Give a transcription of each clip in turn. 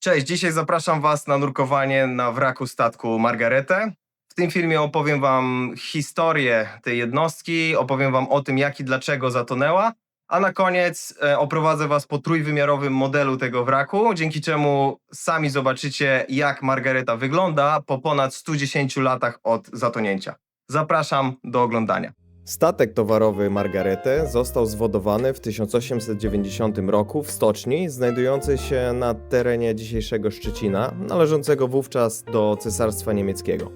Cześć, dzisiaj zapraszam Was na nurkowanie na wraku statku Margaretę. W tym filmie opowiem Wam historię tej jednostki, opowiem Wam o tym, jak i dlaczego zatonęła, a na koniec oprowadzę Was po trójwymiarowym modelu tego wraku, dzięki czemu sami zobaczycie, jak Margareta wygląda po ponad 110 latach od zatonięcia. Zapraszam do oglądania. Statek towarowy Margaretę został zwodowany w 1890 roku w stoczni znajdującej się na terenie dzisiejszego Szczecina, należącego wówczas do Cesarstwa Niemieckiego.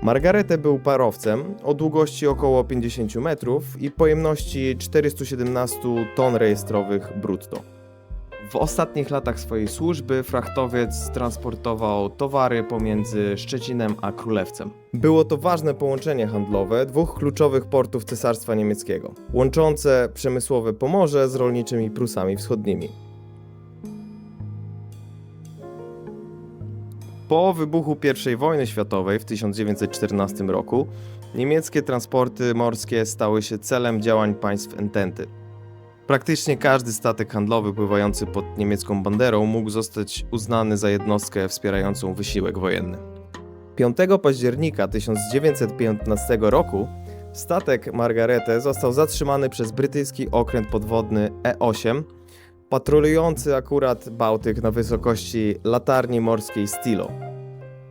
Margaretę był parowcem o długości około 50 metrów i pojemności 417 ton rejestrowych brutto. W ostatnich latach swojej służby frachtowiec transportował towary pomiędzy Szczecinem a Królewcem. Było to ważne połączenie handlowe dwóch kluczowych portów Cesarstwa Niemieckiego, łączące przemysłowe Pomorze z rolniczymi Prusami Wschodnimi. Po wybuchu I wojny światowej w 1914 roku niemieckie transporty morskie stały się celem działań państw Ententy. Praktycznie każdy statek handlowy pływający pod niemiecką banderą mógł zostać uznany za jednostkę wspierającą wysiłek wojenny. 5 października 1915 roku statek Margaretę został zatrzymany przez brytyjski okręt podwodny E8, patrolujący akurat Bałtyk na wysokości latarni morskiej Stilo.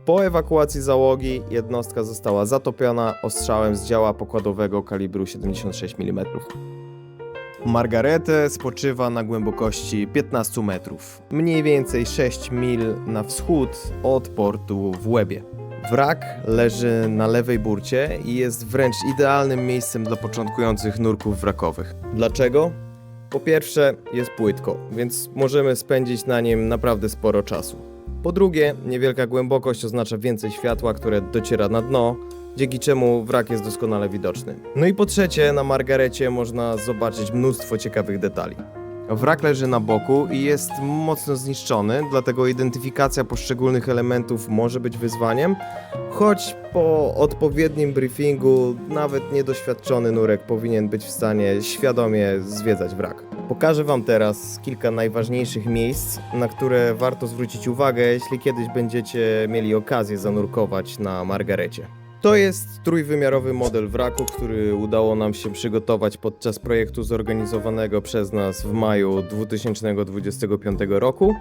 Po ewakuacji załogi jednostka została zatopiona ostrzałem z działa pokładowego kalibru 76 mm. Margaretę spoczywa na głębokości 15 metrów, mniej więcej 6 mil na wschód od portu w Łebie. Wrak leży na lewej burcie i jest wręcz idealnym miejscem dla początkujących nurków wrakowych. Dlaczego? Po pierwsze, jest płytko, więc możemy spędzić na nim naprawdę sporo czasu. Po drugie, niewielka głębokość oznacza więcej światła, które dociera na dno, dzięki czemu wrak jest doskonale widoczny. No i po trzecie, na Margarecie można zobaczyć mnóstwo ciekawych detali. Wrak leży na boku i jest mocno zniszczony, dlatego identyfikacja poszczególnych elementów może być wyzwaniem, choć po odpowiednim briefingu nawet niedoświadczony nurek powinien być w stanie świadomie zwiedzać wrak. Pokażę Wam teraz kilka najważniejszych miejsc, na które warto zwrócić uwagę, jeśli kiedyś będziecie mieli okazję zanurkować na Margarecie. To jest trójwymiarowy model wraku, który udało nam się przygotować podczas projektu zorganizowanego przez nas w maju 2025 roku.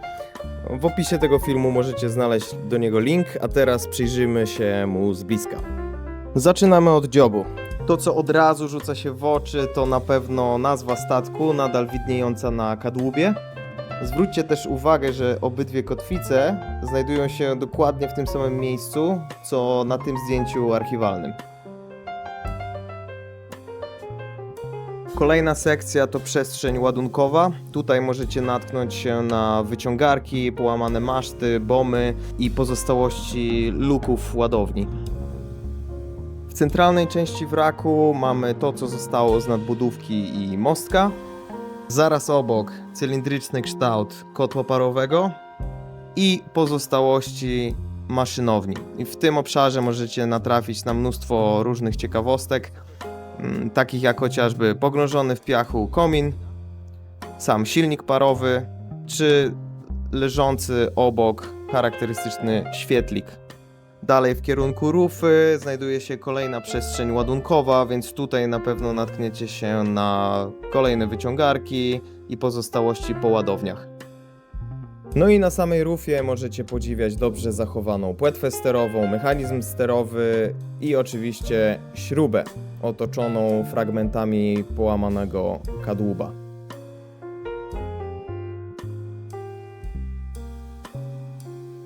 W opisie tego filmu możecie znaleźć do niego link, a teraz przyjrzyjmy się mu z bliska. Zaczynamy od dziobu. To, co od razu rzuca się w oczy, to na pewno nazwa statku, nadal widniejąca na kadłubie. Zwróćcie też uwagę, że obydwie kotwice znajdują się dokładnie w tym samym miejscu, co na tym zdjęciu archiwalnym. Kolejna sekcja to przestrzeń ładunkowa. Tutaj możecie natknąć się na wyciągarki, połamane maszty, bomy i pozostałości luków ładowni. W centralnej części wraku mamy to, co zostało z nadbudówki i mostka. Zaraz obok cylindryczny kształt kotła parowego i pozostałości maszynowni. I w tym obszarze możecie natrafić na mnóstwo różnych ciekawostek, takich jak chociażby pogrążony w piachu komin, sam silnik parowy, czy leżący obok charakterystyczny świetlik. Dalej w kierunku rufy znajduje się kolejna przestrzeń ładunkowa, więc tutaj na pewno natkniecie się na kolejne wyciągarki i pozostałości po ładowniach. No i na samej rufie możecie podziwiać dobrze zachowaną płetwę sterową, mechanizm sterowy i oczywiście śrubę otoczoną fragmentami połamanego kadłuba.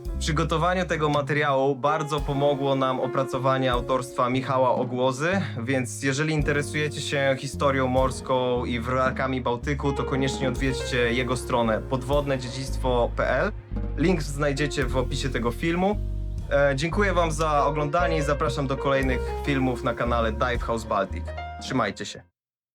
W przygotowaniu tego materiału bardzo pomogło nam opracowanie autorstwa Michała Ogłozy, więc jeżeli interesujecie się historią morską i wrakami Bałtyku, to koniecznie odwiedźcie jego stronę podwodnedziedzictwo.pl. Link znajdziecie w opisie tego filmu. Dziękuję Wam za oglądanie i zapraszam do kolejnych filmów na kanale Dive House Baltic. Trzymajcie się.